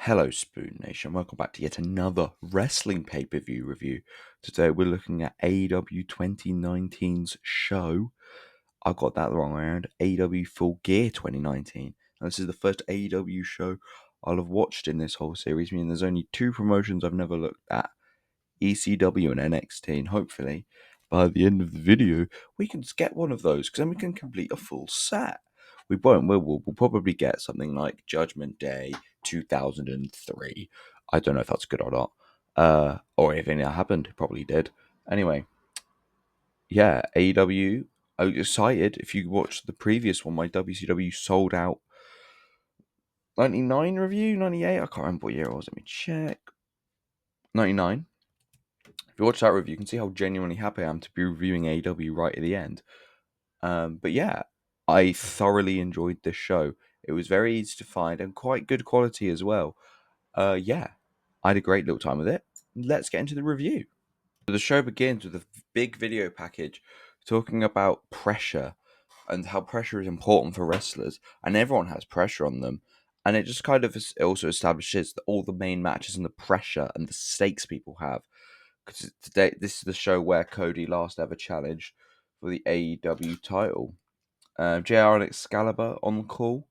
Hello, Spoon Nation. Welcome back to yet another wrestling pay-per-view review. Today we're looking at AEW 2019's show. I got that the wrong way around. AEW Full Gear 2019. Now, this is the first AEW show I'll have watched in this whole series, meaning there's only two promotions I've never looked at. ECW and NXT, and hopefully by the end of the video we can get one of those, because then we can complete a full set. We won't. We'll probably get something like Judgment Day 2003. I don't know if that's good or not, or if any happened. It probably did. Anyway, yeah, AEW. I was excited. If you watched the previous one, my WCW sold out 99 review, 98. I can't remember what year it was. Let me check. 99. If you watch that review, you can see how genuinely happy I am to be reviewing AEW right at the end. But yeah, I thoroughly enjoyed this show. It was very easy to find and quite good quality as well. Yeah, I had a great little time with it. Let's get into the review. So the show begins with a big video package talking about pressure and how pressure is important for wrestlers, and everyone has pressure on them. And it just kind of also establishes all the main matches and the pressure and the stakes people have. Because today, this is the show where Cody last ever challenged for the AEW title. JR and Excalibur on the call,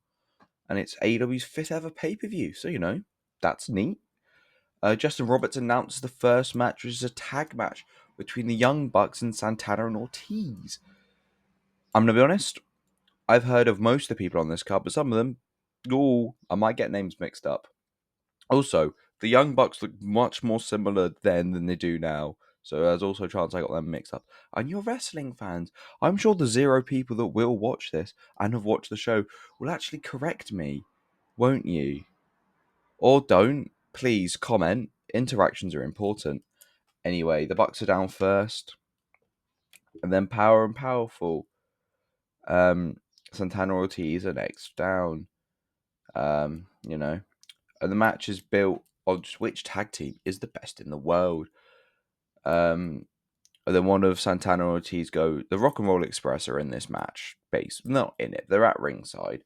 and it's AEW's 5th ever pay-per-view, so that's neat. Justin Roberts announced the first match, which is a tag match between the Young Bucks and Santana and Ortiz. I'm gonna be honest, I've heard of most of the people on this card, but some of them, I might get names mixed up. Also, the Young Bucks look much more similar then than they do now, so there's also a chance I got them mixed up. And you're wrestling fans, I'm sure the 0 people that will watch this and have watched the show will actually correct me, won't you? Or don't. Please comment. Interactions are important. Anyway, the Bucks are down first, and then Power and Powerful. Santana Ortiz are next down. And the match is built on just which tag team is the best in the world. And then one of Santana Ortiz go. The Rock and Roll Express are in this match, not in it. They're at ringside,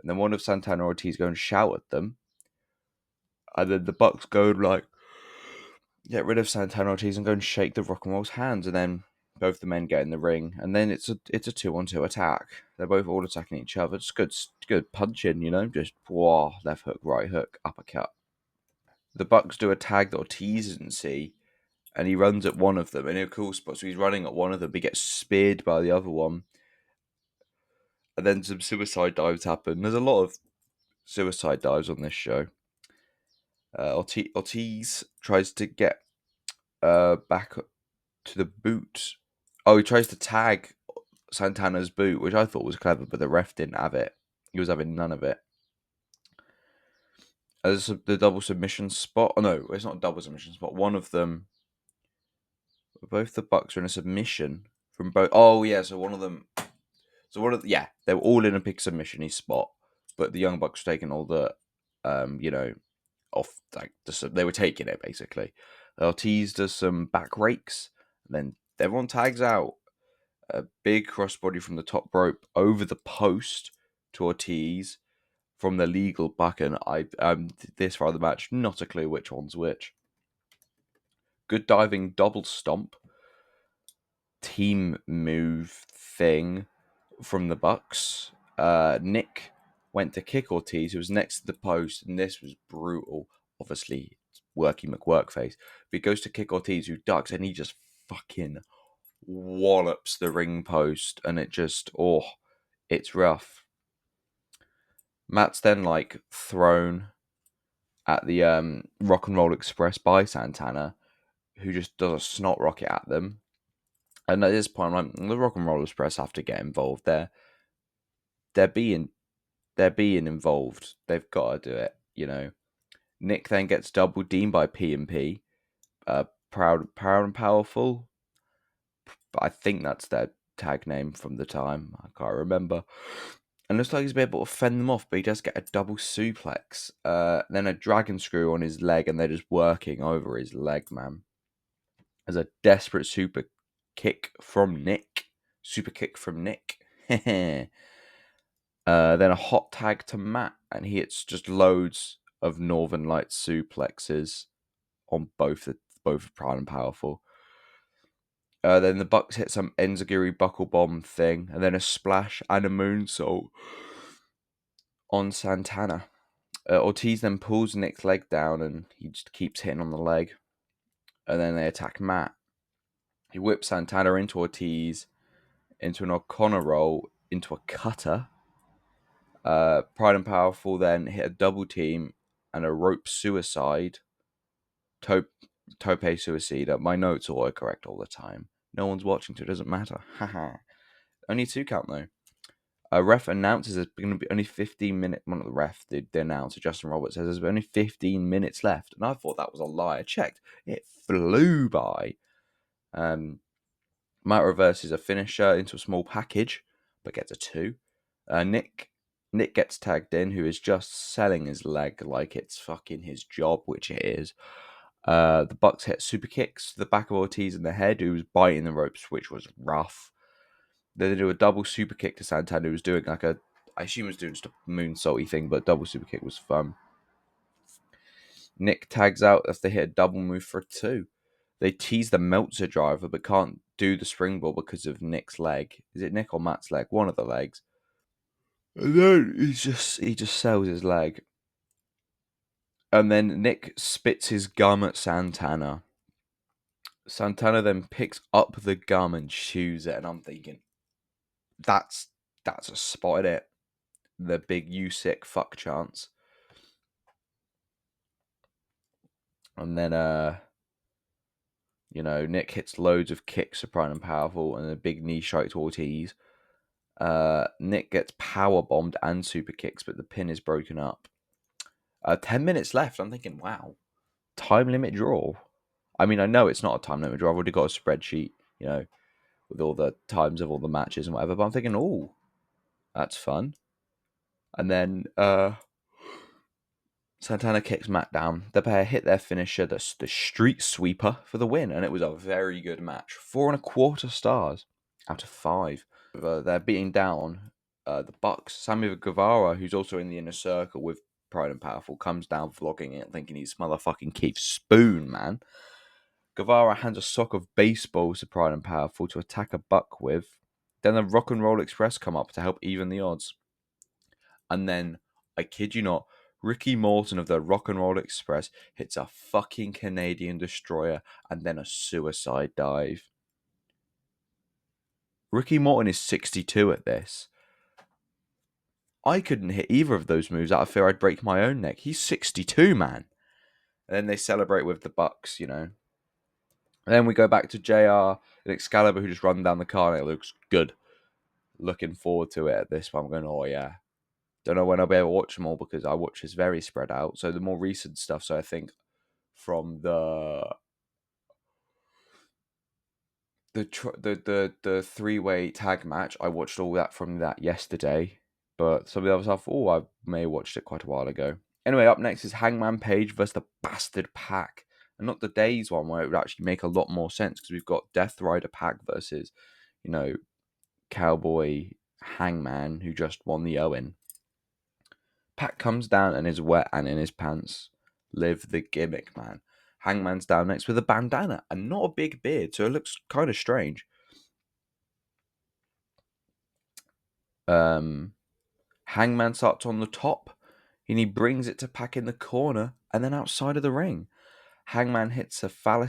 and then one of Santana Ortiz go and shout at them, and then the Bucks go like get rid of Santana Ortiz and go and shake the Rock and Roll's hands, and then both the men get in the ring, and then it's a 2-on-2 attack. They're both all attacking each other. It's good punching, just left hook, right hook, uppercut. The Bucks do a tag that Ortiz didn't see, and he runs at one of them in a cool spot. So he's running at one of them, but he gets speared by the other one, and then some suicide dives happen. There's a lot of suicide dives on this show. Ortiz tries to get back to the boot. Oh, he tries to tag Santana's boot, which I thought was clever, but the ref didn't have it. He was having none of it. As the double submission spot. Oh no, it's not a double submission spot. One of them. Both the Bucks are in a submission from both. Oh yeah, so one of them. They were all in a big submission spot, but the Young Bucks were taking all the, off they were taking it basically. Ortiz does some back rakes, and then everyone tags out. A big crossbody from the top rope over the post to Ortiz from the legal bucket. This far of the match, not a clue which one's which. Good diving double stomp team move thing from the Bucks. Nick went to kick Ortiz, who was next to the post, and this was brutal. Obviously, working McWorkface. But he goes to kick Ortiz, who ducks, and he just fucking wallops the ring post, and it's rough. Matt's then thrown at the Rock and Roll Express by Santana, who just does a snot rocket at them. And at this point, the Rock and Roll Express have to get involved. They're being involved. They've got to do it. Nick then gets double deemed by P&P. Proud and Powerful. I think that's their tag name from the time. I can't remember. And looks like he's been able to fend them off, but he does get a double suplex. Then a dragon screw on his leg, and they're just working over his leg, man. There's a desperate super kick from Nick. Then a hot tag to Matt, and he hits just loads of Northern Lights suplexes on both Proud and Powerful. Then the Bucks hit some Enziguri buckle bomb thing, and then a splash and a moonsault on Santana. Ortiz then pulls Nick's leg down, and he just keeps hitting on the leg. And then they attack Matt. He whips Santana into Ortiz, into an O'Connor roll, into a cutter. Pride and Powerful then hit a double team and a rope suicide. Tope suicide. My notes are autocorrect all the time. No one's watching, so it doesn't matter. Haha. Only 2 count though. A ref announces there's going to be only 15 minutes. One of the ref, the announcer, Justin Roberts, says there's only 15 minutes left. And I thought that was a lie. I checked. It flew by. Matt reverses a finisher into a small package, but gets a 2. Nick gets tagged in, who is just selling his leg like it's fucking his job, which it is. The Bucks hit super kicks to the back of Ortiz in the head, who was biting the ropes, which was rough. Then they do a double super kick to Santana, who was doing I assume he was doing just a moonsaulty thing, but double super kick was fun. Nick tags out as they hit a double move for a 2. They tease the Meltzer driver, but can't do the springboard because of Nick's leg. Is it Nick or Matt's leg? One of the legs. And then he just sells his leg. And then Nick spits his gum at Santana. Santana then picks up the gum and chews it, and I'm thinking, that's a spot in it. The big "you sick fuck" chance. And then Nick hits loads of kicks to Pride and Powerful, and a big knee strike to Ortiz. Nick gets power bombed and super kicks, but the pin is broken up. 10 minutes left. I'm thinking, wow, time limit draw. I mean, I know it's not a time limit draw. I've already got a spreadsheet, with all the times of all the matches and whatever. But I'm thinking, oh, that's fun. And then Santana kicks Matt down. The pair hit their finisher, the Street Sweeper, for the win. And it was a very good match. 4.25 stars out of 5. They're beating down the Bucks. Sammy Guevara, who's also in the inner circle with Pride and Powerful, comes down vlogging it, thinking he's motherfucking Keith Spoon, man. Guevara hands a sock of baseballs to Pride and Powerful to attack a Buck with. Then the Rock and Roll Express come up to help even the odds. And then, I kid you not, Ricky Morton of the Rock and Roll Express hits a fucking Canadian Destroyer and then a suicide dive. Ricky Morton is 62 at this. I couldn't hit either of those moves out of fear I'd break my own neck. He's 62, man. And then they celebrate with the Bucks, And then we go back to JR and Excalibur, who just run down the car, and it looks good. Looking forward to it at this one. I'm going, oh yeah. Don't know when I'll be able to watch them all because I watch this very spread out. So the more recent stuff, so I think from the 3-way tag match, I watched all that from that yesterday. But some of the other stuff, I may have watched it quite a while ago. Anyway, up next is Hangman Page versus the Bastard Pack. And not the Days one, where it would actually make a lot more sense, because we've got Death Rider Pack versus, Cowboy Hangman, who just won the Owen. Pack comes down and is wet and in his pants. Live the gimmick, man. Hangman's down next with a bandana and not a big beard, so it looks kind of strange. Hangman starts on the top, and he brings it to Pack in the corner, and then outside of the ring. Hangman hits a fall-away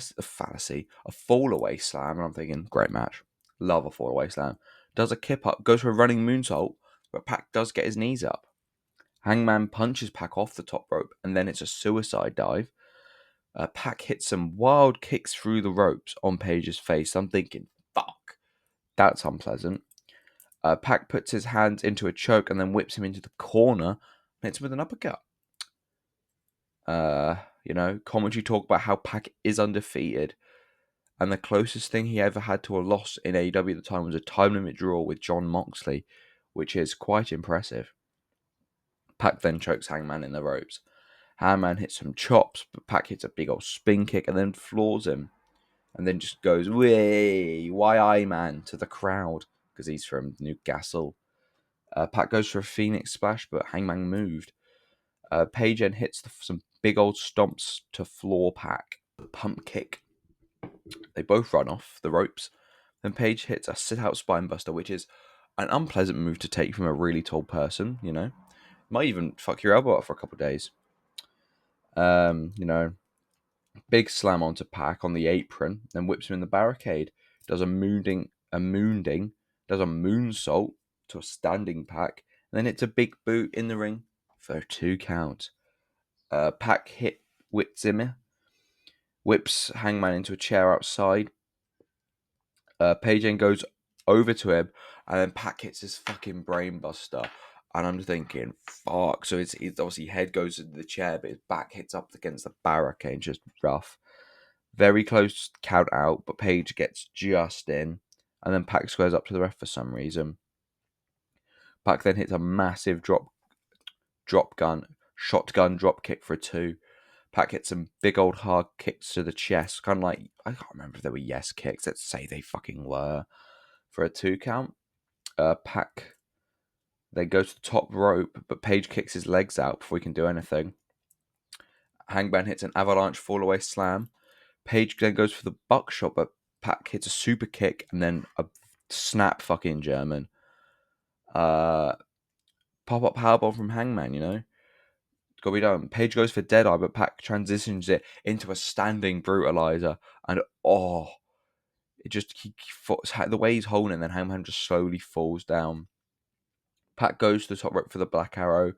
slam, and I'm thinking, great match. Love a fall-away slam. Does a kip-up, goes for a running moonsault, but Pack does get his knees up. Hangman punches Pack off the top rope, and then it's a suicide dive. Pack hits some wild kicks through the ropes on Page's face. I'm thinking, fuck, that's unpleasant. Pack puts his hands into a choke and then whips him into the corner and hits him with an uppercut. Commentary talk about how Pack is undefeated, and the closest thing he ever had to a loss in AEW at the time was a time limit draw with Jon Moxley, which is quite impressive. Pack then chokes Hangman in the ropes. Hangman hits some chops, but Pack hits a big old spin kick and then floors him. And then just goes, "Way, why I, man?" to the crowd, because he's from Newcastle. Pack goes for a Phoenix Splash, but Hangman moved. Paige then hits some big old stomps to floor Pac. Pump kick. They both run off the ropes. Then Paige hits a sit-out spinebuster, which is an unpleasant move to take from a really tall person, you know. Might even fuck your elbow up for a couple of days. You know, big slam onto Pac on the apron, then whips him in the barricade. Does a moonsault to a standing Pac, and then it's a big boot in the ring for a 2 count. Pac whips Hangman into a chair outside. Paige then goes over to him, and then Pac hits his fucking brainbuster. And I'm thinking, fuck. So it's obviously head goes into the chair, but his back hits up against the barricade, just rough. Very close count out, but Paige gets just in. And then Pac squares up to the ref for some reason. Pac then hits a massive shotgun drop kick for a 2. Pac hits some big old hard kicks to the chest. Kind of like, I can't remember if they were yes kicks. Let's say they fucking were. For a 2 count. Pac then goes to the top rope, but Paige kicks his legs out before he can do anything. Hangman hits an avalanche fall-away slam. Paige then goes for the buckshot, but Pac hits a super kick and then a snap fucking German. Pop-up powerbomb from Hangman, you know? Got to be done. Paige goes for Deadeye, but Pac transitions it into a standing brutalizer. And it just, the way he's holding it, and then Hangman just slowly falls down. Pac goes to the top rope for the Black Arrow,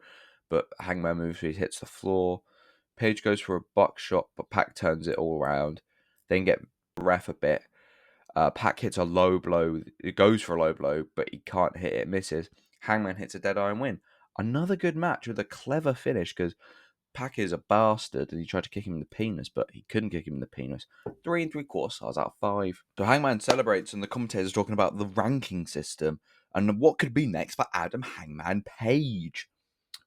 but Hangman moves, he hits the floor. Paige goes for a buckshot, but Pac turns it all around. Then get ref a bit. Pac hits a low blow. It goes for a low blow, but he can't hit it. Misses. Hangman hits a Deadeye and win. Another good match with a clever finish because Pac is a bastard and he tried to kick him in the penis, but he couldn't kick him in the penis. 3 3/4 stars out of 5. So Hangman celebrates and the commentators talking about the ranking system and what could be next for Adam Hangman Page.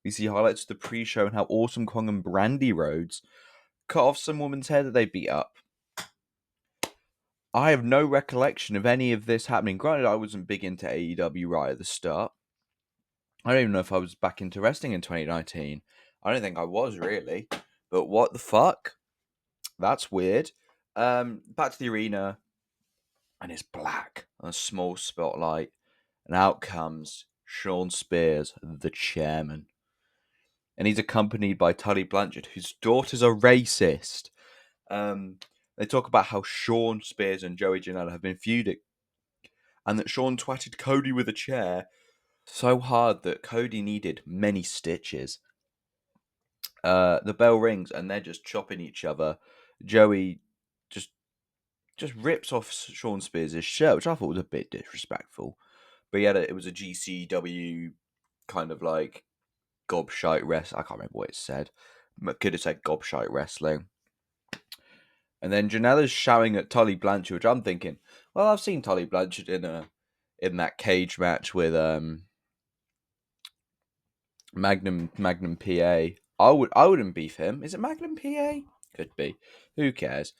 We see highlights of the pre-show and how Awesome Kong and Brandy Rhodes cut off some woman's hair that they beat up. I have no recollection of any of this happening. Granted, I wasn't big into AEW right at the start. I don't even know if I was back into wrestling in 2019. I don't think I was, really. But what the fuck? That's weird. Back to the arena. And it's black on a small spotlight. And out comes Sean Spears, the chairman. And he's accompanied by Tully Blanchard, whose daughters are racist. They talk about how Sean Spears and Joey Janela have been feuding. And that Sean twatted Cody with a chair so hard that Cody needed many stitches. The bell rings and they're just chopping each other. Joey just rips off Sean Spears' shirt, which I thought was a bit disrespectful. But it was a GCW kind of like gobshite wrestling. I can't remember what it said. Could have said gobshite wrestling. And then Janela's shouting at Tully Blanchard, which I'm thinking, well, I've seen Tully Blanchard in that cage match with Magnum PA. I wouldn't beef him. Is it Magnum PA? Could be. Who cares?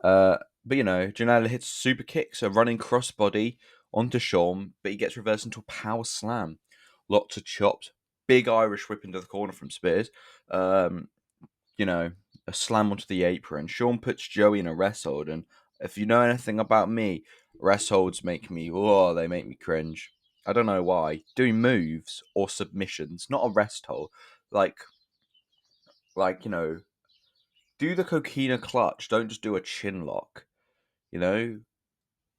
But you know, Janela hits super kicks, a running crossbody onto Sean, but he gets reversed into a power slam. Lots of chops. Big Irish whip into the corner from Spears. You know, a slam onto the apron. Sean puts Joey in a rest hold, and if you know anything about me, rest holds make me cringe. I don't know why. Doing moves or submissions, not a rest hold. Like you know, do the coquina clutch. Don't just do a chin lock. You know,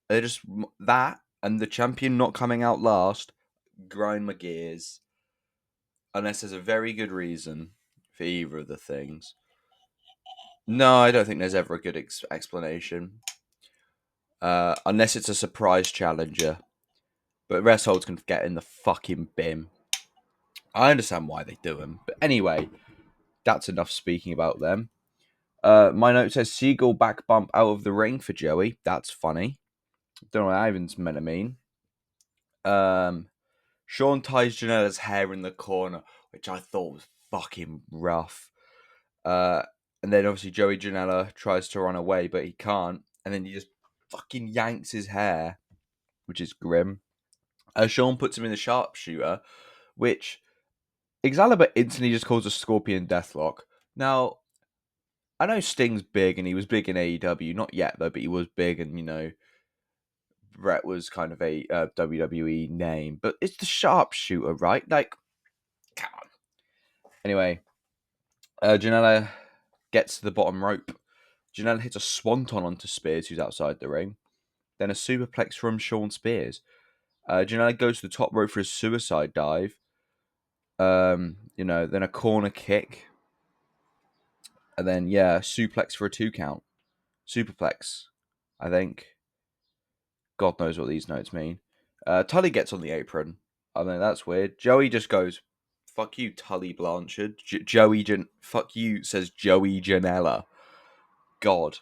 they're just that and the champion not coming out last. Grind my gears. Unless there's a very good reason for either of the things. No, I don't think there's ever a good explanation. Unless it's a surprise challenger. But rest holds can get in the fucking bin. I understand why they do them. But anyway, that's enough speaking about them. My note says Seagull back bump out of the ring for Joey. That's funny. Don't know what Ivan's meant to mean. Sean ties Janela's hair in the corner, which I thought was fucking rough. And then obviously Joey Janela tries to run away, but he can't. And then he just fucking yanks his hair, which is grim. Sean puts him in the sharpshooter, which Excalibur instantly just calls a Scorpion Deathlock. Now, I know Sting's big and he was big in AEW. Not yet, though, but he was big and, Brett was kind of a WWE name. But it's the sharpshooter, right? Like, come on. Anyway, Janela gets to the bottom rope. Janela hits a swanton onto Spears, who's outside the ring. Then a superplex from Sean Spears. Janela goes to the top rope for a suicide dive. Then a corner kick. And then, suplex for a 2 count. Superplex, I think. God knows what these notes mean. Tully gets on the apron. I mean, that's weird. Joey just goes, fuck you, Tully Blanchard. Fuck you, says Joey Janela. God.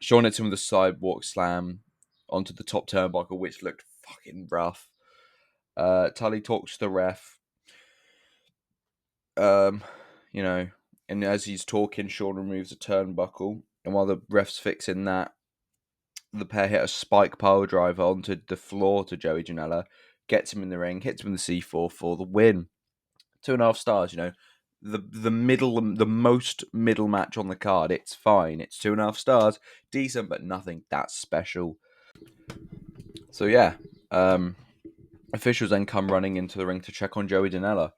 Sean hits him with a sidewalk slam onto the top turnbuckle, which looked fucking rough. Tully talks to the ref. Um, you know, and as he's talking, Sean removes a turnbuckle. And while the ref's fixing that, the pair hit a spike pile driver onto the floor to Joey Janela, gets him in the ring, hits him in the C4 for the win. 2.5 stars, the most middle match on the card. It's fine. It's 2.5 stars. Decent, but nothing that special. So yeah, officials then come running into the ring to check on Joey Janela.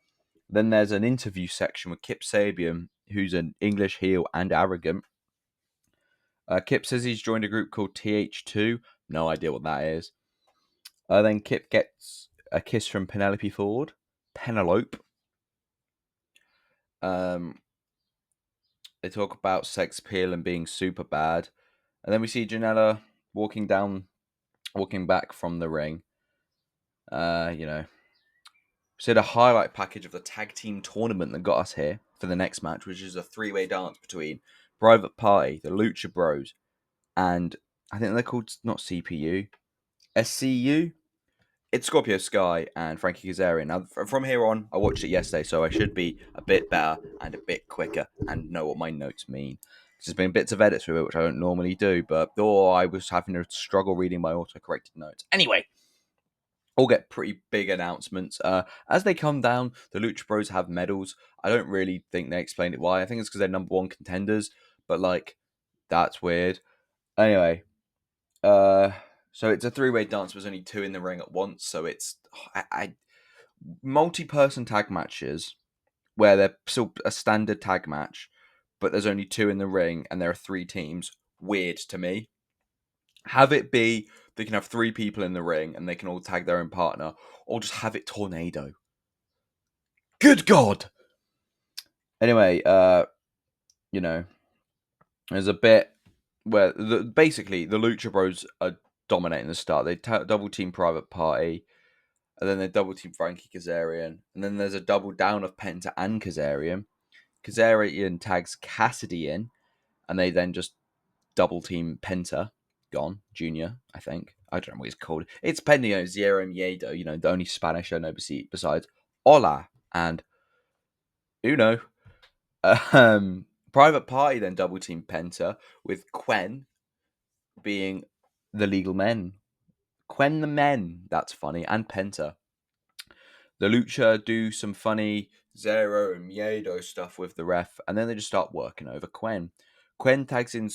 Then there's an interview section with Kip Sabian, who's an English heel and arrogant. Kip says he's joined a group called TH2. No idea what that is. Then Kip gets a kiss from Penelope Ford. Penelope. They talk about sex appeal and being super bad. And then we see Janela walking back from the ring. So the highlight package of the tag team tournament that got us here for the next match, which is a 3-way dance between Private Party, the Lucha Bros, and I think they're called not CPU, SCU. It's Scorpio Sky and Frankie Kazarian. Now, from here on, I watched it yesterday, so I should be a bit better and a bit quicker and know what my notes mean. There's been bits of edits with it, which I don't normally do, but I was having to struggle reading my auto-corrected notes. Anyway, all get pretty big announcements. As they come down, the Lucha Bros have medals. I don't really think they explained it why. I think it's because they're number 1 contenders, but that's weird. Anyway, so it's a 3-way dance. There's only 2 in the ring at once, so it's multi-person tag matches where they're still a standard tag match, but there's only 2 in the ring and there are 3 teams. Weird to me. Have it be they can have 3 people in the ring and they can all tag their own partner, or just have it tornado. Good God! Anyway, there's a bit where basically the Lucha Bros are dominating the start. They double team Private Party, and then they double team Frankie Kazarian, and then there's a double down of Penta and Kazarian. Kazarian tags Cassidy in, and they then just double team Penta. Gone, Junior, I think. I don't know what he's called. It's Penio Zero Miedo, the only Spanish I know besides Hola and Uno. Private Party then double team Penta with Quen being the legal men. Quen the men, that's funny, and Penta. The Lucha do some funny Zero and Miedo stuff with the ref, and then they just start working over Quen. Quen tags in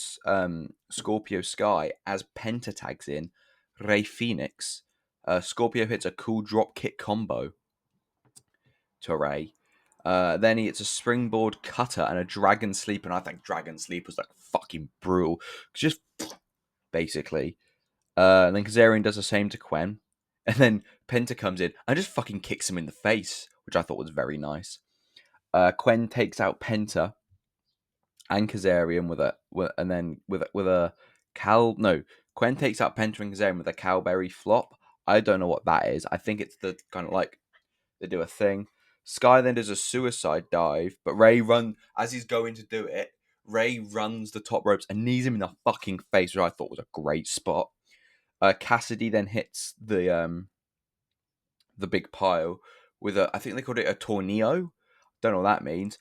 Scorpio Sky as Penta tags in Rey Phoenix. Scorpio hits a cool drop kick combo to Rey. Then he hits a springboard cutter and a dragon sleep, and I think dragon sleep was fucking brutal. Just basically. And then Kazarian does the same to Quen. And then Penta comes in and just fucking kicks him in the face, which I thought was very nice. Quen takes out Penta and Kazarian Quen takes out Penta and Kazarian with a cowberry flop. I don't know what that is. I think it's the kind of they do a thing. Sky then does a suicide dive, but as he's going to do it, Rey runs the top ropes and knees him in the fucking face, which I thought was a great spot. Cassidy then hits the big pile with I think they called it a tornado. Don't know what that means.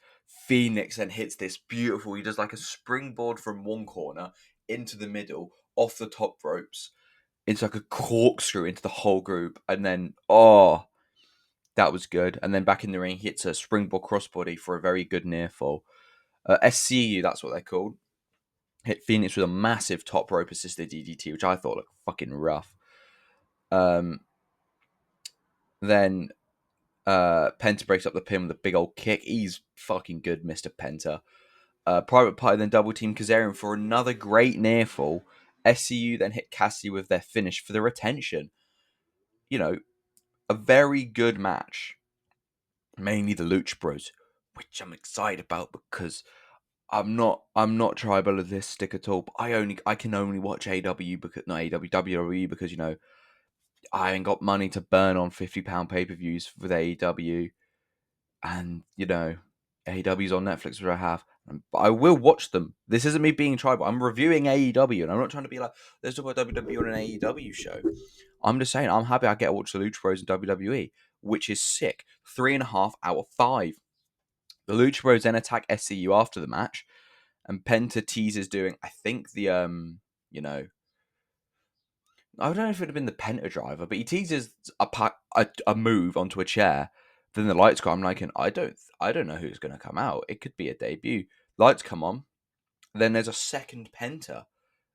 Phoenix then hits this beautiful. He does a springboard from one corner into the middle, off the top ropes. It's like a corkscrew into the whole group, and then That was good. And then back in the ring, he hits a springboard crossbody for a very good near fall. SCU, that's what they're called. Hit Phoenix with a massive top rope assisted DDT, which I thought looked fucking rough. Then Penta breaks up the pin with a big old kick. He's fucking good, Mr. Penta. Private Party then double team Kazarian for another great near fall. SCU then hit Cassie with their finish for the retention. You know, a very good match. Mainly the Lucha Bros, which I'm excited about because I'm not tribalistic at all. But I can only watch AW because not AW WWE because I ain't got money to burn on £50 pay-per-views with AEW, and AEW's on Netflix, which I have. But I will watch them. This isn't me being tribal. I'm reviewing AEW, and I'm not trying to be like, let's talk about WWE on an AEW show. I'm just saying, I'm happy I get to watch the Lucha Bros in WWE, which is sick. 3.5 out of 5. The Lucha Bros then attack SCU after the match, and Penta teases doing, I think I don't know if it would have been the Penta driver, but he teases a move onto a chair. Then the lights go. I'm like, I don't know who's going to come out. It could be a debut. Lights come on. Then there's a second Penta,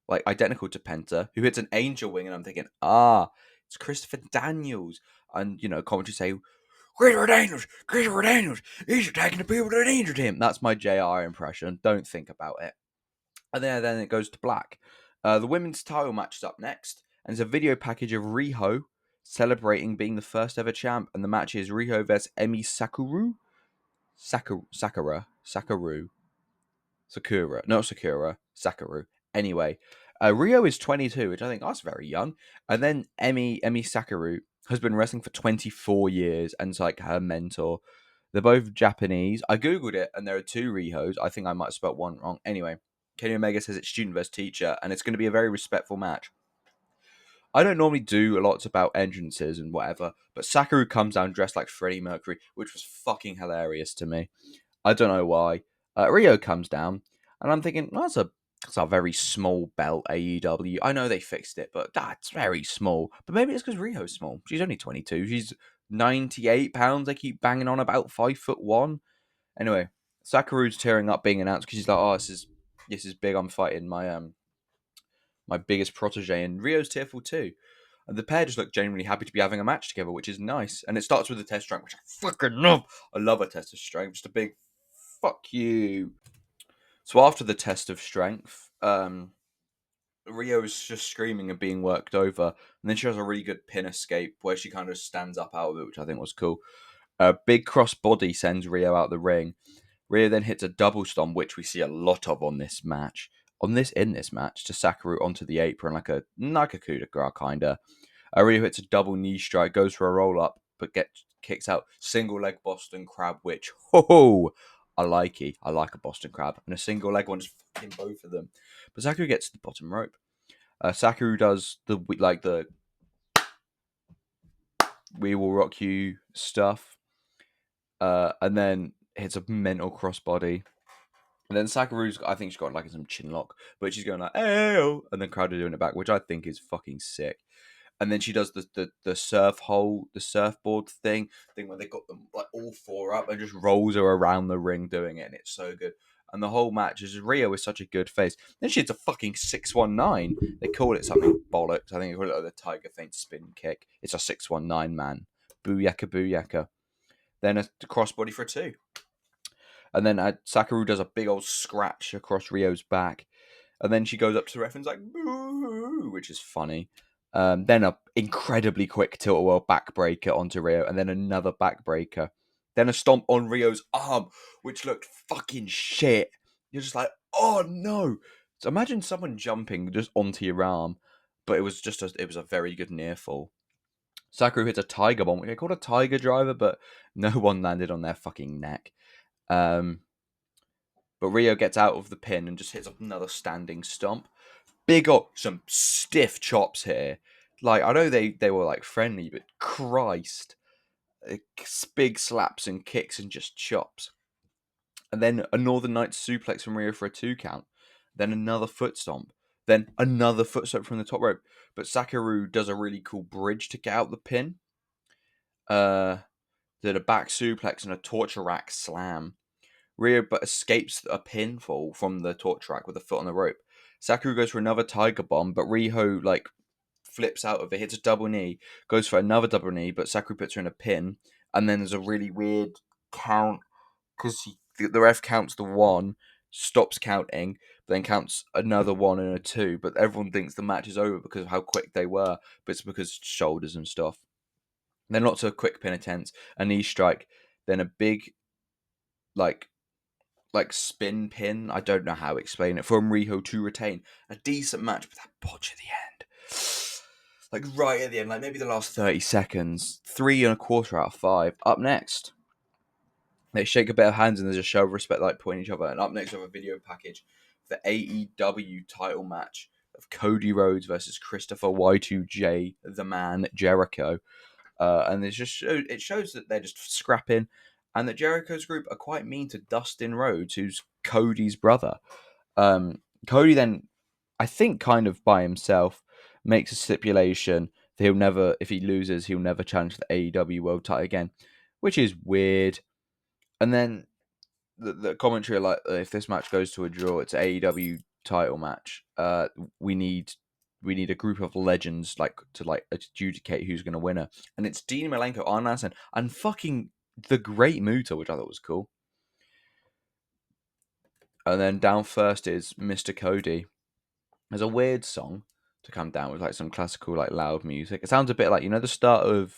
like identical to Penta, who hits an angel wing, and I'm thinking, it's Christopher Daniels. And commentary say, Christopher Daniels, he's attacking the people that injured him. That's my JR impression. Don't think about it. And then it goes to black. The women's title match is up next, and it's a video package of Riho celebrating being the first ever champ. And the match is Riho vs Emi Sakura. Sakura. Anyway, Rio is 22, which I think that's very young. And then Emi Sakura has been wrestling for 24 years and it's like her mentor. They're both Japanese. I googled it and there are two Rihos. I think I might have spelled one wrong. Anyway, Kenny Omega says it's student versus teacher and it's going to be a very respectful match. I don't normally do a lot about entrances and whatever, but Sakura comes down dressed like Freddie Mercury, which was fucking hilarious to me. I don't know why. Rio comes down, and I'm thinking, that's a very small belt, AEW. I know they fixed it, but that's very small. But maybe it's because Rio's small. She's only 22. She's 98 pounds. They keep banging on about 5'1". Anyway, Sakuru's tearing up being announced because she's like, oh, this is big. I'm fighting my biggest protege, and Rio's tearful too. And the pair just look genuinely happy to be having a match together, which is nice. And it starts with a test strength, which I fucking love. I love a test of strength. Just a big fuck you. So after the test of strength, Rio is just screaming and being worked over. And then she has a really good pin escape where she kind of stands up out of it, which I think was cool. A big cross body sends Rio out the ring. Rio then hits a double stomp, which we see a lot of on this match. In this match, to Sakura onto the apron like a coup de grace kinda. Rio hits a double knee strike, goes for a roll up, but gets kicks out. Single leg Boston Crab, which I like it. I like a Boston Crab and a single leg one, just fucking both of them. But Sakura gets to the bottom rope. Sakura does the "We Will Rock You" stuff, and then hits a mental crossbody. And then Sakuru's, I think she's got like some chin lock, but she's going like, "Ayo," and then crowd are doing it back, which I think is fucking sick. And then she does the surfboard thing where they got them like all four up and just rolls her around the ring doing it, and it's so good. And the whole match is Rio is such a good face. Then she hits a fucking 619. They call it something bollocks. I think they call it like the Tiger Feint spin kick. It's a 619, man. Booyaka booyaka. Then a crossbody for a 2. And then Sakura does a big old scratch across Rio's back. And then she goes up to the ref and is like, boo, which is funny. Then a incredibly quick tilt-a-whirl backbreaker onto Rio, and then another backbreaker. Then a stomp on Rio's arm, which looked fucking shit. You're just like, oh no. So imagine someone jumping just onto your arm, but it was a very good near fall. Sakura hits a tiger bomb, which they called a tiger driver, but no one landed on their fucking neck. But Rio gets out of the pin and just hits another standing stomp. Big up, some stiff chops here. Like, I know they were like friendly, but Christ. Big slaps and kicks and just chops. And then a Northern Nights suplex from Rio for a 2 count. Then another foot stomp. Then another foot stomp from the top rope. But Sakura does a really cool bridge to get out the pin. did a back suplex and a torture rack slam. Rhea but escapes a pinfall from the torture rack with a foot on the rope. Sakura goes for another tiger bomb, but Riho like flips out of it, hits a double knee, goes for another double knee, but Sakura puts her in a pin, and then there's a really weird count because the ref counts the one, stops counting, but then counts another one and a two, but everyone thinks the match is over because of how quick they were, but it's because shoulders and stuff. Then lots of quick pin attempts, a knee strike, then a big like spin pin. I don't know how to explain it from Riho to retain a decent match, but that botch at the end, like right at the end, like maybe the last 30 seconds, 3.25 out of 5. Up next, they shake a bit of hands and there's a show of respect, like pointing each other. And up next, we have a video package for the AEW title match of Cody Rhodes versus Christopher Y2J, the Man Jericho. And it shows that they're just scrapping, and that Jericho's group are quite mean to Dustin Rhodes, who's Cody's brother. Cody then, I think, kind of by himself, makes a stipulation that he'll never, if he loses, he'll never challenge the AEW World Title again, which is weird. And then the commentary are like, if this match goes to a draw, it's an AEW title match. We need a group of legends to adjudicate who's going to win her, and it's Dean Malenko, Arn Anderson, and fucking the Great Muta, which I thought was cool. And then down first is Mr. Cody. There's a weird song to come down with like some classical like loud music. It sounds a bit like, the start of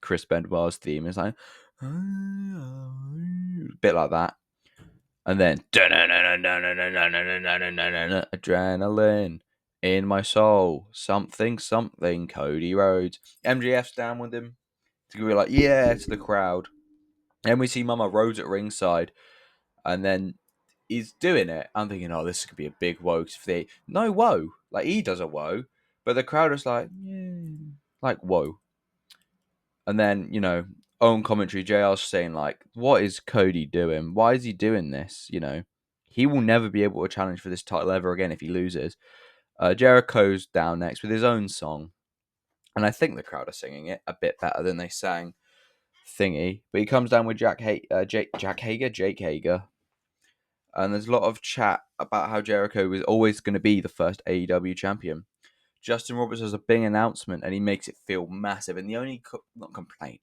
Chris Benoit's theme is like a bit like that. And then adrenaline in my soul, something, Cody Rhodes. MJF's down with him to be like, yeah, to the crowd. And we see Mama Rhodes at ringside, and then he's doing it. I'm thinking, oh, this could be a big woe. No woe, like he does a woe, but the crowd is like, yeah, like whoa. And then, own commentary, JR's saying, like, what is Cody doing? Why is he doing this? He will never be able to challenge for this title ever again if he loses. Jericho's down next with his own song. And I think the crowd are singing it a bit better than they sang Thingy. But he comes down with Jake Hager. And there's a lot of chat about how Jericho is always going to be the first AEW champion. Justin Roberts has a big announcement, and he makes it feel massive. And the only not complaint,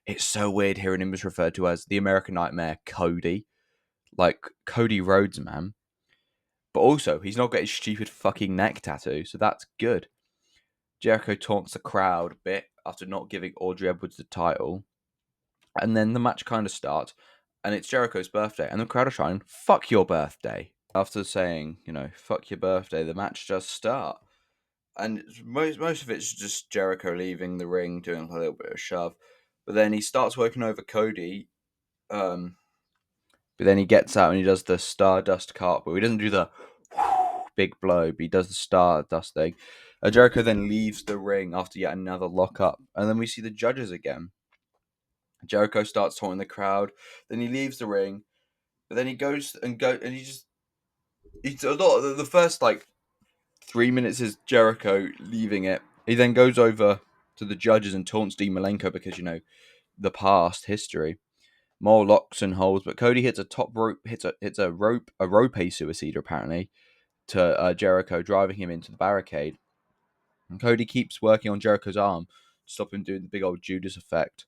it's so weird hearing him was referred to as the American Nightmare, Cody, like Cody Rhodes, man. But also, he's not got his stupid fucking neck tattoo, so that's good. Jericho taunts the crowd a bit after not giving Audrey Edwards the title, and then the match kind of starts, and it's Jericho's birthday, and the crowd are trying, "Fuck your birthday." After saying, "Fuck your birthday," the match does start. And most of it's just Jericho leaving the ring, doing a little bit of shove, but then he starts working over Cody. But then he gets out and he does the Stardust cartwheel. He doesn't do the big blow, but he does the Stardust thing. Jericho then leaves the ring after yet another lockup, and then we see the judges again. Jericho starts taunting the crowd. Then he leaves the ring, but then he goes and he's a lot. The first 3 minutes is Jericho leaving it. He then goes over to the judges and taunts Dean Malenko because, the past history. More locks and holds, but Cody hits a top rope, hits a rope suicider apparently to Jericho, driving him into the barricade. And Cody keeps working on Jericho's arm to stop him doing the big old Judas effect.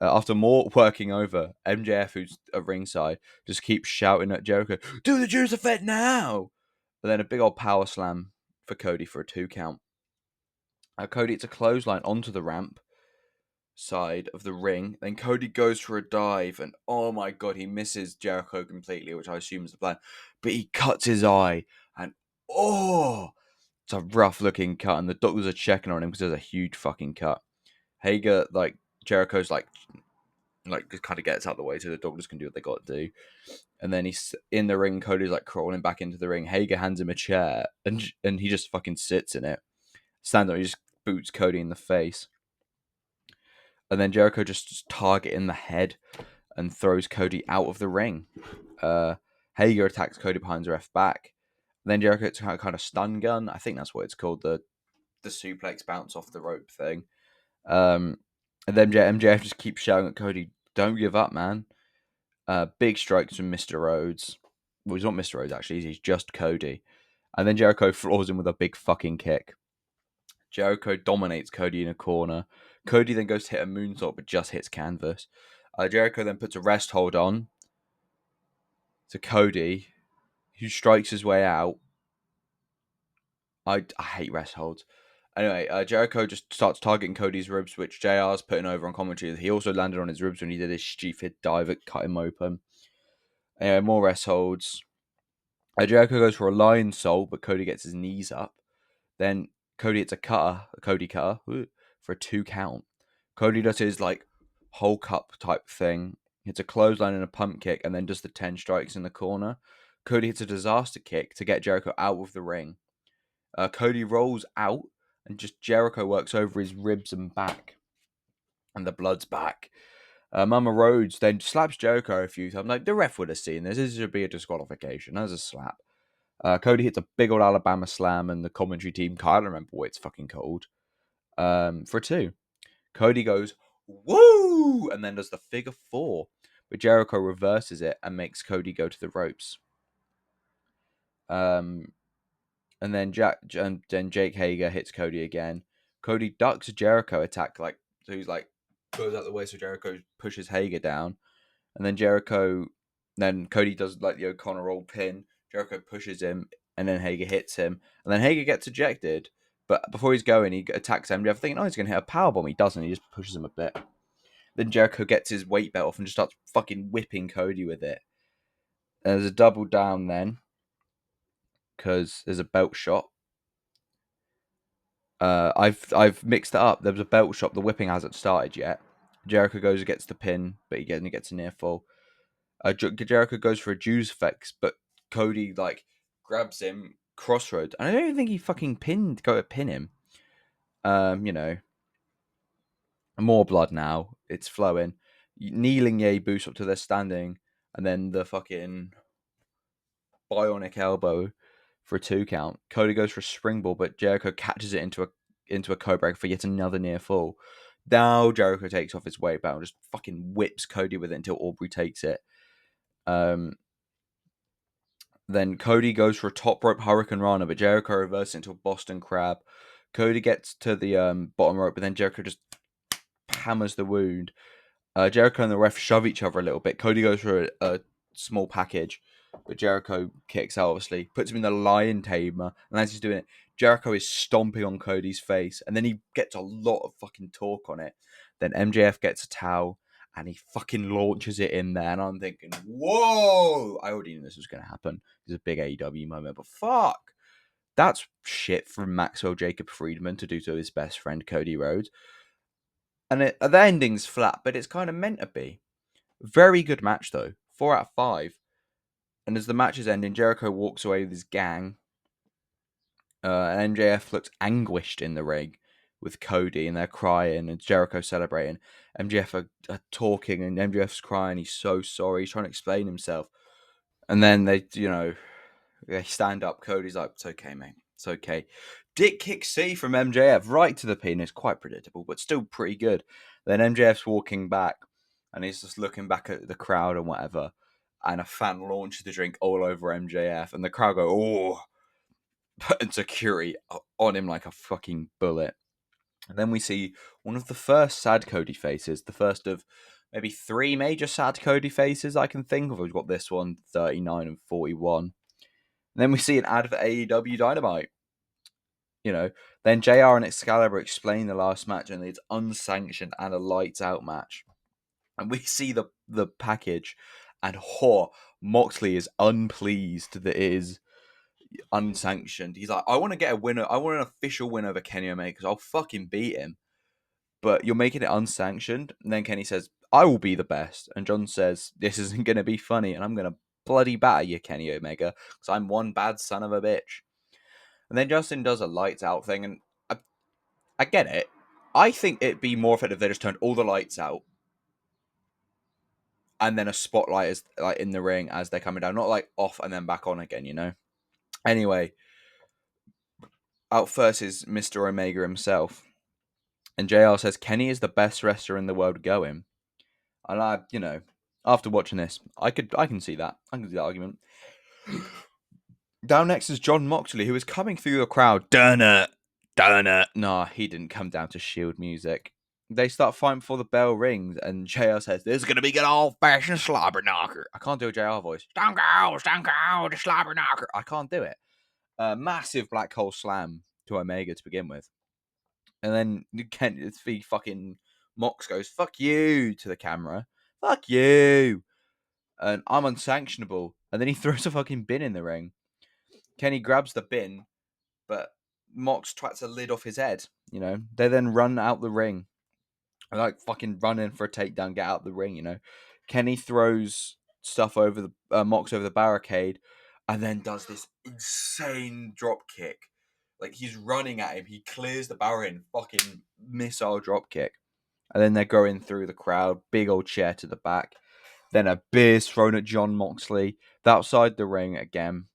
After more working over, MJF, who's at ringside, just keeps shouting at Jericho, "Do the Judas effect now!" And then a big old power slam for Cody for a 2 count. Cody hits a clothesline onto the ramp side of the ring. Then Cody goes for a dive, and oh my god, he misses Jericho completely, which I assume is the plan. But he cuts his eye, and it's a rough looking cut, and the doctors are checking on him because there's a huge fucking cut. Hager, Jericho's just kind of gets out of the way so the doctors can do what they got to do. And then he's in the ring. Cody's crawling back into the ring. Hager hands him a chair, and he just fucking sits in it. Stands up, he just boots Cody in the face. And then Jericho just target in the head and throws Cody out of the ring. Hager attacks Cody behind the ref back. Then Jericho hits kind of stun gun. I think that's what it's called. The suplex bounce off the rope thing. And then MJF just keeps shouting at Cody, "Don't give up, man." Big strikes from Mr. Rhodes. Well, he's not Mr. Rhodes, actually. He's just Cody. And then Jericho floors him with a big fucking kick. Jericho dominates Cody in a corner. Cody then goes to hit a moonsault, but just hits canvas. Jericho then puts a rest hold on to Cody, who strikes his way out. I hate rest holds. Anyway, Jericho just starts targeting Cody's ribs, which JR's putting over on commentary. He also landed on his ribs when he did his stupid dive that cut him open. Anyway, more rest holds. Jericho goes for a lion salt, but Cody gets his knees up. Then Cody hits a Cody cutter, for a 2 count. Cody does his like Hulk up type thing, hits a clothesline and a pump kick, and then does the 10 strikes in the corner. Cody hits a disaster kick to get Jericho out of the ring. Cody rolls out, and just Jericho works over his ribs and back, and the blood's back. Mama Rhodes then slaps Jericho a few times. Like, the ref would have seen this. This should be a disqualification. That's a slap. Cody hits a big old Alabama slam, and the commentary team can't remember what it's fucking called. For a 2. Cody goes, "Woo!" and then does the figure 4. But Jericho reverses it and makes Cody go to the ropes. And then Jake Hager hits Cody again. Cody ducks a Jericho attack, so he's goes out the way, so Jericho pushes Hager down. And then Cody does like the O'Connor roll pin. Jericho pushes him, and then Hager hits him. And then Hager gets ejected. But before he's going, he attacks MJF, thinking, "Oh, he's going to hit a powerbomb." He doesn't. He just pushes him a bit. Then Jericho gets his weight belt off and just starts fucking whipping Cody with it. And there's a double down then, because there's a belt shot. I've mixed it up. There was a belt shot. The whipping hasn't started yet. Jericho goes and gets the pin, but he gets a near fall. Jericho goes for a Jews fix, but Cody grabs him crossroads, and I don't even think he fucking go to pin him. More blood now. It's flowing. Kneeling Ye boost up to their standing, and then the fucking bionic elbow for a 2 count. Cody goes for a springboard, but Jericho catches it into a cobra for yet another near fall. Now Jericho takes off his weight belt and just fucking whips Cody with it until Aubrey takes it. Then Cody goes for a top rope Hurricane Rana, but Jericho reverses into a Boston Crab. Cody gets to the bottom rope, but then Jericho just hammers the wound. Jericho and the ref shove each other a little bit. Cody goes for a small package, but Jericho kicks out, obviously. Puts him in the lion tamer, and as he's doing it, Jericho is stomping on Cody's face, and then he gets a lot of fucking torque on it. Then MJF gets a towel, and he fucking launches it in there, and I'm thinking, whoa! I already knew this was going to happen. It's a big AEW moment, but fuck! That's shit from Maxwell Jacob Friedman to do to his best friend Cody Rhodes. And the ending's flat, but it's kind of meant to be. Very good match, though. 4 out of 5. And as the match is ending, Jericho walks away with his gang. And MJF looks anguished in the ring with Cody, and they're crying, and Jericho celebrating. MJF are talking, and MJF's crying. He's so sorry. He's trying to explain himself. And then they stand up. Cody's like, "It's okay, mate. It's okay." Dick kick C from MJF right to the penis. Quite predictable, but still pretty good. Then MJF's walking back, and he's just looking back at the crowd and whatever. And a fan launches the drink all over MJF, and the crowd go, "Oh!" Putting security on him like a fucking bullet. And then we see one of the first sad Cody faces, the first of maybe 3 major sad Cody faces I can think of. We've got this one, 39 and 41. And then we see an ad for AEW Dynamite. Then JR and Excalibur explain the last match, and it's unsanctioned and a lights out match. And we see the package, and Moxley is unpleased that it is unsanctioned. He's like, "I want to get a winner. I want an official win over Kenny Omega because I'll fucking beat him. But you're making it unsanctioned." And then Kenny says, "I will be the best." And John says, "This isn't going to be funny, and I'm going to bloody batter you, Kenny Omega, because I'm one bad son of a bitch." And then Justin does a lights out thing, and I get it. I think it'd be more effective if they just turned all the lights out, and then a spotlight is in the ring as they're coming down, not off and then back on again. Anyway, out first is Mr. Omega himself. And JR says Kenny is the best wrestler in the world going. And after watching this, I can see that. I can see that argument. Down next is John Moxley, who is coming through the crowd. Dun it. Nah, he didn't come down to Shield music. They start fighting before the bell rings, and JR says, "This is going to be an old-fashioned slobber knocker." I can't do a JR voice. Stone Cold, the slobber knocker. I can't do it. Massive black hole slam to Omega to begin with. And then the fucking Mox goes, "Fuck you," to the camera. "Fuck you." And I'm unsanctionable. And then he throws a fucking bin in the ring. Kenny grabs the bin, but Mox twats a lid off his head. They then run out the ring. Like fucking running for a takedown, get out the ring. Kenny throws stuff over the Mox over the barricade, and then does this insane drop kick. Like he's running at him, he clears the barrier and fucking missile drop kick. And then they're going through the crowd, big old chair to the back. Then a beer's thrown at John Moxley outside the ring again.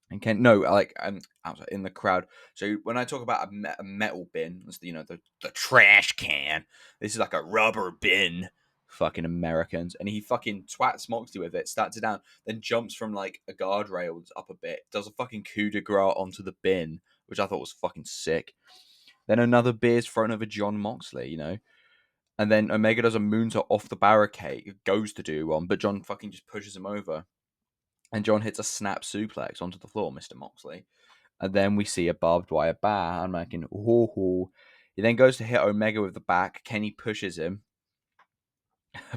And outside in the crowd. So when I talk about a metal bin, it's the trash can. This is like a rubber bin. Fucking Americans. And he fucking twats Moxley with it, starts it down, then jumps from like a guardrail up a bit, does a fucking coup de grace onto the bin, which I thought was fucking sick. Then another beer's thrown over John Moxley, and then Omega does a moonsault off the barricade, goes to do one, but John fucking just pushes him over. And John hits a snap suplex onto the floor, Mr. Moxley. And then we see a barbed wire bar. I'm like, oh. He then goes to hit Omega with the back. Kenny pushes him.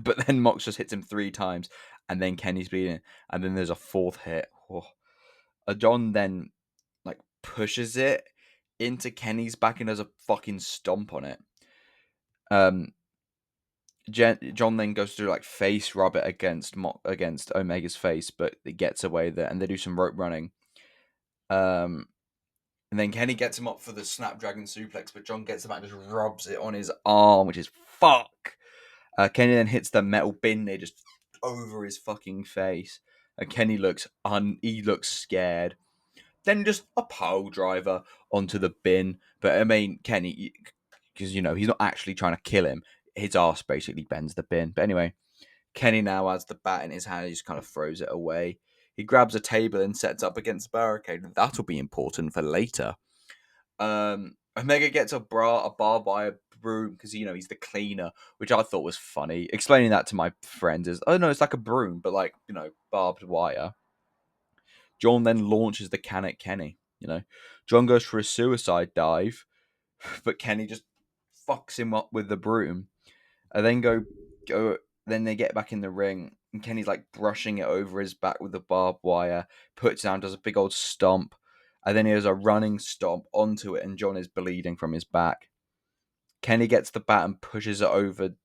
But then Mox just hits him 3 times. And then Kenny's beating. And then there's a 4th hit. Oh. John then pushes it into Kenny's back and does a fucking stomp on it. John then goes to face rub it against Omega's face, but it gets away there, and they do some rope running. And then Kenny gets him up for the Snapdragon suplex, but John gets him out and just rubs it on his arm, which is fuck. Kenny then hits the metal bin there just over his fucking face. And Kenny looks scared. Then just a pile driver onto the bin. But I mean, Kenny, because he's not actually trying to kill him. His ass basically bends the bin. But anyway, Kenny now has the bat in his hand. He just kind of throws it away. He grabs a table and sets up against the barricade. That'll be important for later. Omega gets a barbed wire broom because he's the cleaner, which I thought was funny. Explaining that to my friends is, oh no, it's like a broom, but barbed wire. John then launches the can at Kenny. John goes for a suicide dive, but Kenny just fucks him up with the broom. And then go. Then they get back in the ring, and Kenny's brushing it over his back with the barbed wire. Puts down, does a big old stomp, and then he has a running stomp onto it, and John is bleeding from his back. Kenny gets the bat and pushes it over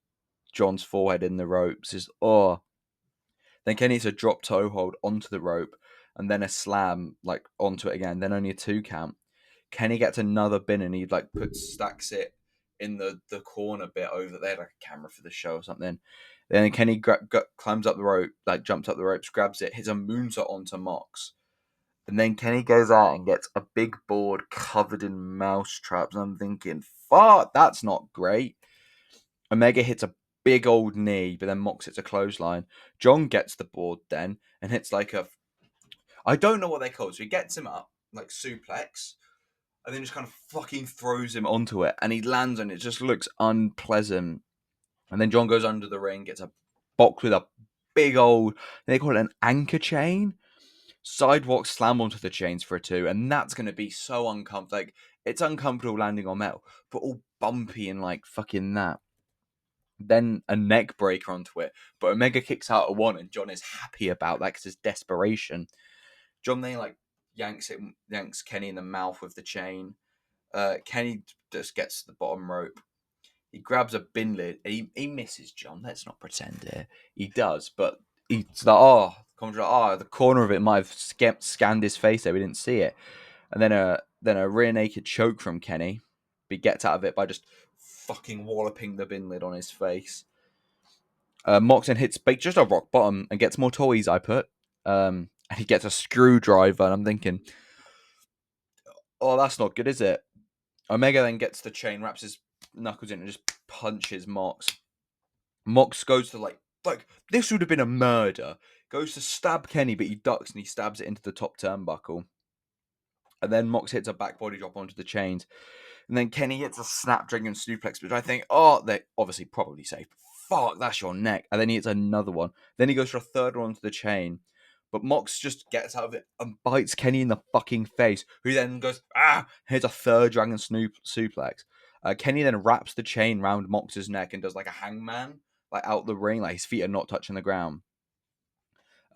John's forehead in the ropes. Then Kenny hits a drop toe hold onto the rope, and then a slam onto it again. Then only a 2 count. Kenny gets another bin, and he stacks it in the corner bit over there, like a camera for the show or something. Then Kenny climbs up the rope, jumps up the ropes, grabs it, hits a moonsault onto Mox. And then Kenny goes out and gets a big board covered in mouse traps. And I'm thinking, fuck, that's not great. Omega hits a big old knee, but then Mox hits a clothesline. John gets the board then and hits I don't know what they call it. So he gets him up, suplex, and then just kind of fucking throws him onto it. And he lands and it just looks unpleasant. And then John goes under the ring, gets a box with a big old, they call it an anchor chain. Sidewalk slam onto the chains for a 2, and that's going to be so uncomfortable. It's uncomfortable landing on metal, but all bumpy and fucking that. Then a neck breaker onto it, but Omega kicks out a 1, and John is happy about that because it's desperation. John then yanks Kenny in the mouth with the chain. Kenny just gets to the bottom rope. He grabs a bin lid. He misses John. Let's not pretend here. He does, but he's the corner of it might have scanned his face there. We didn't see it. And then a rear naked choke from Kenny. But he gets out of it by just fucking walloping the bin lid on his face. Moxon hits just a rock bottom and gets more toys, I put. And he gets a screwdriver, and I'm thinking, oh, that's not good, is it? Omega then gets the chain, wraps his knuckles in and just punches Mox. Mox goes to like this would have been a murder. Goes to stab Kenny, but he ducks and he stabs it into the top turnbuckle. And then Mox hits a back body drop onto the chains. And then Kenny hits a Snapdragon suplex, which I think, they're obviously probably safe. Fuck, that's your neck. And then he hits another one. Then he goes for a third one onto the chain. But Mox just gets out of it and bites Kenny in the fucking face, who then goes, hits a third Dragon suplex. Kenny then wraps the chain round Mox's neck and does like a hangman, like out the ring, like his feet are not touching the ground.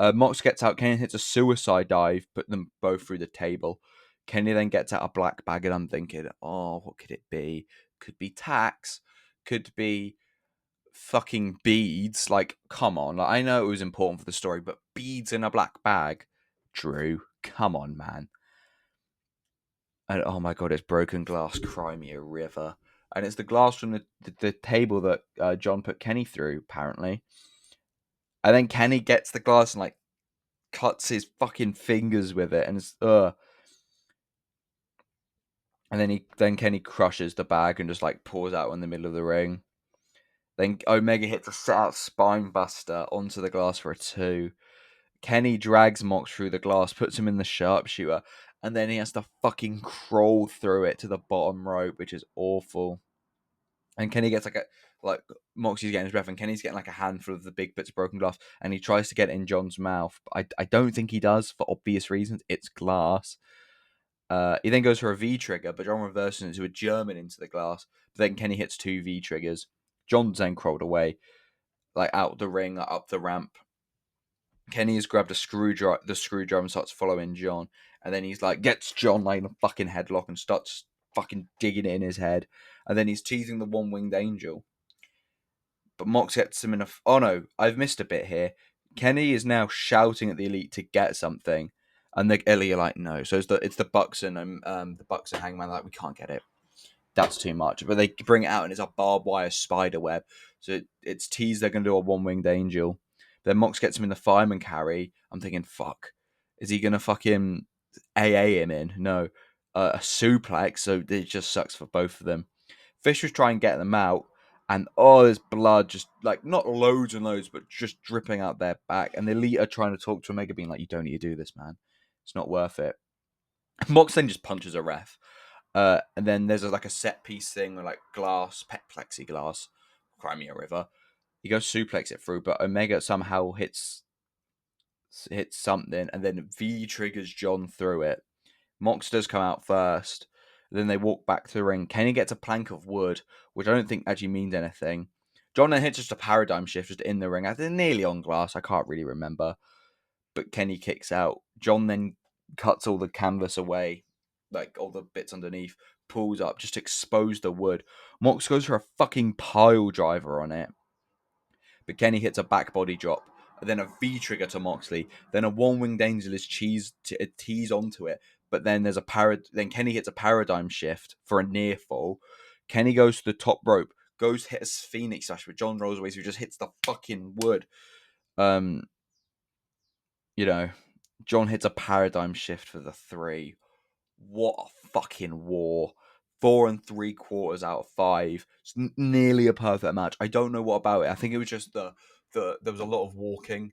Mox gets out, Kenny hits a suicide dive, put them both through the table. Kenny then gets out a black bag, and I'm thinking, what could it be? Could be tax, could be fucking beads. Like, come on. Like, I know it was important for the story, but beads in a black bag? Drew, come on, man. And oh my god, it's broken glass, cry me a river. And it's the glass from the table that John put Kenny through, apparently. And then Kenny gets the glass and, like, cuts his fucking fingers with it, and it's and then Kenny crushes the bag and just like pours out in the middle of the ring. Then Omega hits a set out spine buster onto the glass for a 2. Kenny drags Mox through the glass, puts him in the sharpshooter, and then he has to fucking crawl through it to the bottom rope, which is awful. And Kenny gets like Moxie's getting his breath, and Kenny's getting like a handful of the big bits of broken glass, and he tries to get it in John's mouth, but I don't think he does for obvious reasons. It's glass. He then goes for a V trigger, but John reverses into a German into the glass. But then Kenny hits 2 V triggers. John's then crawled away, like out the ring, up the ramp. Kenny has grabbed the screwdriver and starts following John. And then he's like, gets John like in a fucking headlock and starts fucking digging it in his head. And then he's teasing the one-winged angel. But Mox gets him in a... Oh no, I've missed a bit here. Kenny is now shouting at the Elite to get something. And the Elite are like, no. So it's the Bucks and the Bucks and Hangman like, we can't get it. That's too much. But they bring it out and it's a barbed wire spider web. So it's teased they're going to do a one-winged angel. Then Mox gets him in the fireman carry. I'm thinking, fuck. Is he going to fucking AA him in? No. A suplex. So it just sucks for both of them. Fish was trying to get them out. And there's blood, just like not loads and loads, but just dripping out their back. And the Elite are trying to talk to Omega, being like, you don't need to do this, man. It's not worth it. Mox then just punches a ref. And then there's like a set piece thing with like glass, plexiglass, Crimea River. He goes suplex it through, but Omega somehow hits something, and then V triggers John through it. Mox does come out first. Then they walk back to the ring. Kenny gets a plank of wood, which I don't think actually means anything. John then hits just a paradigm shift just in the ring. I think nearly on glass. I can't really remember. But Kenny kicks out. John then cuts all the canvas away, like all the bits underneath, pulls up, just to expose the wood. Mox goes for a fucking pile driver on it. But Kenny hits a back body drop, then a V trigger to Moxley, then a one-winged angel is teased onto it. But then then Kenny hits a paradigm shift for a near fall. Kenny goes to the top rope, goes to hit a Phoenix Slash, but John rolls away, so he just hits the fucking wood. John hits a paradigm shift for the 3. What a fucking war. 4 3/4 out of 5. It's nearly a perfect match. I don't know what about it. I think it was just there was a lot of walking.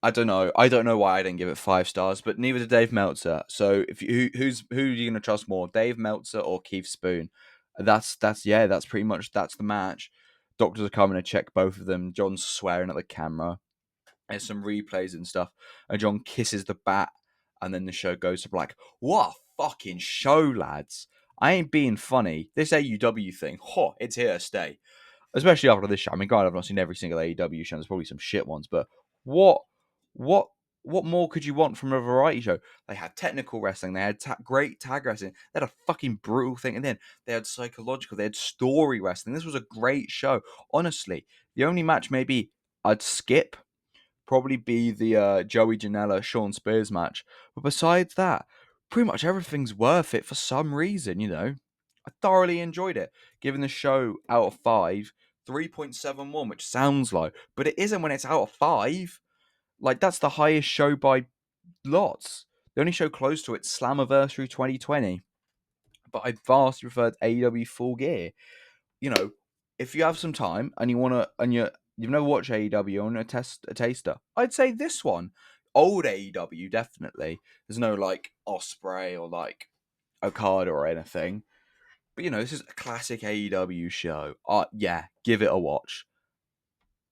I don't know. I don't know why I didn't give it 5 stars, but neither did Dave Meltzer. So who are you gonna trust more, Dave Meltzer or Keith Spoon? That's pretty much that's the match. Doctors are coming to check both of them. John's swearing at the camera. There's some replays and stuff, and John kisses the bat, and then the show goes to black. What a fucking show, lads! I ain't being funny. This AEW thing, it's here to stay. Especially after this show. I mean, God, I've not seen every single AEW show. There's probably some shit ones, but what, what, what more could you want from a variety show? They had technical wrestling. They had great tag wrestling. They had a fucking brutal thing, and then they had psychological. They had story wrestling. This was a great show. Honestly, the only match maybe I'd skip probably be the Joey Janela Sean Spears match. But besides that, pretty much everything's worth it for some reason, I thoroughly enjoyed it. Giving the show out of 5, 3.71, which sounds low, but it isn't when it's out of 5. Like, that's the highest show by lots. The only show close to it's Slammiversary 2020. But I vastly preferred AEW Full Gear. if you have some time and you've never watched AEW, you want to test a taster, I'd say this one. Old AEW, definitely. There's no like Osprey or like Okada or anything. But this is a classic AEW show. Yeah, give it a watch.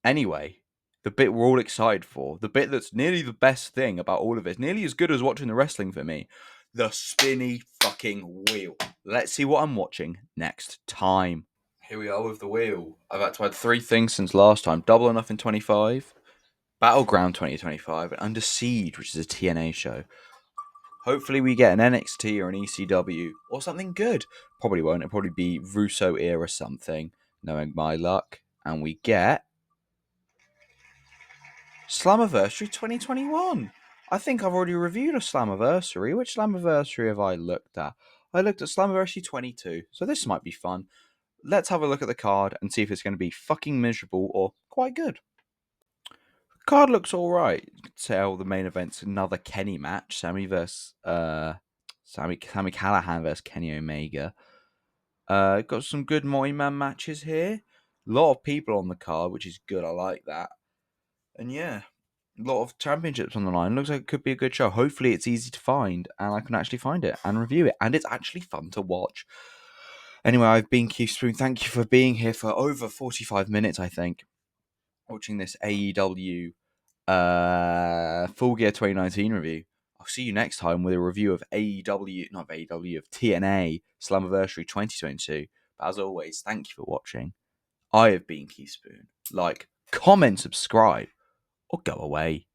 Anyway, the bit we're all excited for, the bit that's nearly the best thing about all of it, nearly as good as watching the wrestling for me, the spinny fucking wheel. Let's see what I'm watching next time. Here we are with the wheel. I've had to add 3 things since last time. Double or Nothing 25, Battleground 2025, and Under Siege, which is a TNA show. Hopefully we get an NXT or an ECW or something good. Probably won't. It'll probably be Russo era something, knowing my luck. And we get Slammiversary 2021. I think I've already reviewed a Slammiversary. Which Slammiversary have I looked at? I looked at Slammiversary 22, so this might be fun. Let's have a look at the card and see if it's going to be fucking miserable or quite good. The card looks alright. You could tell the main event's another Kenny match. Sammy Callahan versus Kenny Omega. Got some good multi-man matches here. A lot of people on the card, which is good. I like that. And yeah, a lot of championships on the line. Looks like it could be a good show. Hopefully it's easy to find and I can actually find it and review it. And it's actually fun to watch. Anyway, I've been Keith Spoon. Thank you for being here for over 45 minutes, I think, watching this AEW Full Gear 2019 review. I'll see you next time with a review of of TNA Slammiversary 2022. But as always, thank you for watching. I have been Keith Spoon. Like, comment, subscribe, or go away.